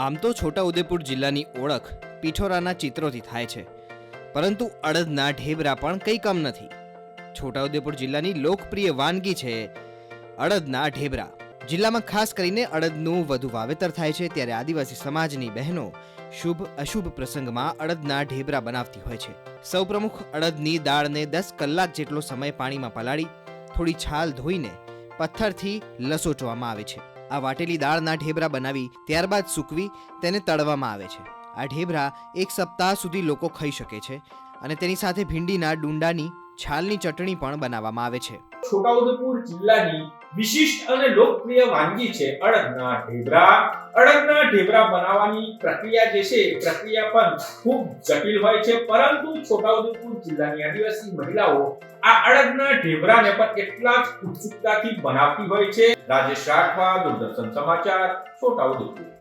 આમ તો છોટાઉદેપુર જિલ્લાની ઓળખ પિઠોરાના ચિત્રોથી થાય છે, પરંતુ અડદના ઢેબરા પણ કંઈ કમ નથી. છોટાઉદેપુર જિલ્લાની લોકપ્રિય વાનગી છે અડદના ઢેબરા. જિલ્લામાં ખાસ કરીને અડદનું વધુ વાવેતર થાય છે, ત્યારે આદિવાસી સમાજની બહેનો શુભ અશુભ પ્રસંગમાં અડદના ઢેબરા બનાવતી હોય છે. સૌ પ્રમુખ અડદની દાળને 10 કલાક જેટલો સમય પાણીમાં પલાળી થોડી છાલ ધોઈને પથ્થરથી લસોચવામાં આવે છે. આ વાટેલી દાળના ઢેબરા બનાવી ત્યારબાદ સૂકવી તેને તળવામાં આવે છે. આ ઢેબરા 1 સપ્તાહ સુધી લોકો ખાઈ શકે છે અને તેની સાથે ભીંડીના ડુંડાની છાલની ચટણી પણ બનાવવામાં આવે છે. છોટાઉદેપુર જિલ્લાની વિશિષ્ટ અને લોકપ્રિય વાનગી છે અડદના ઢેબરા. અડદના ઢેબરા બનાવવાની પ્રક્રિયા જે છે પ્રક્રિયા પણ ખૂબ જટિલ હોય છે, પરંતુ છોટાઉદેપુર જિલ્લાની આદિવાસી મહિલાઓ આ અડદના ઢેબરાને પણ એટલા જ ઉત્સુકતાથી બનાવતી હોય છે. રાજેશ રાઠવા, દૂરદર્શન સમાચાર, છોટાઉદેપુર.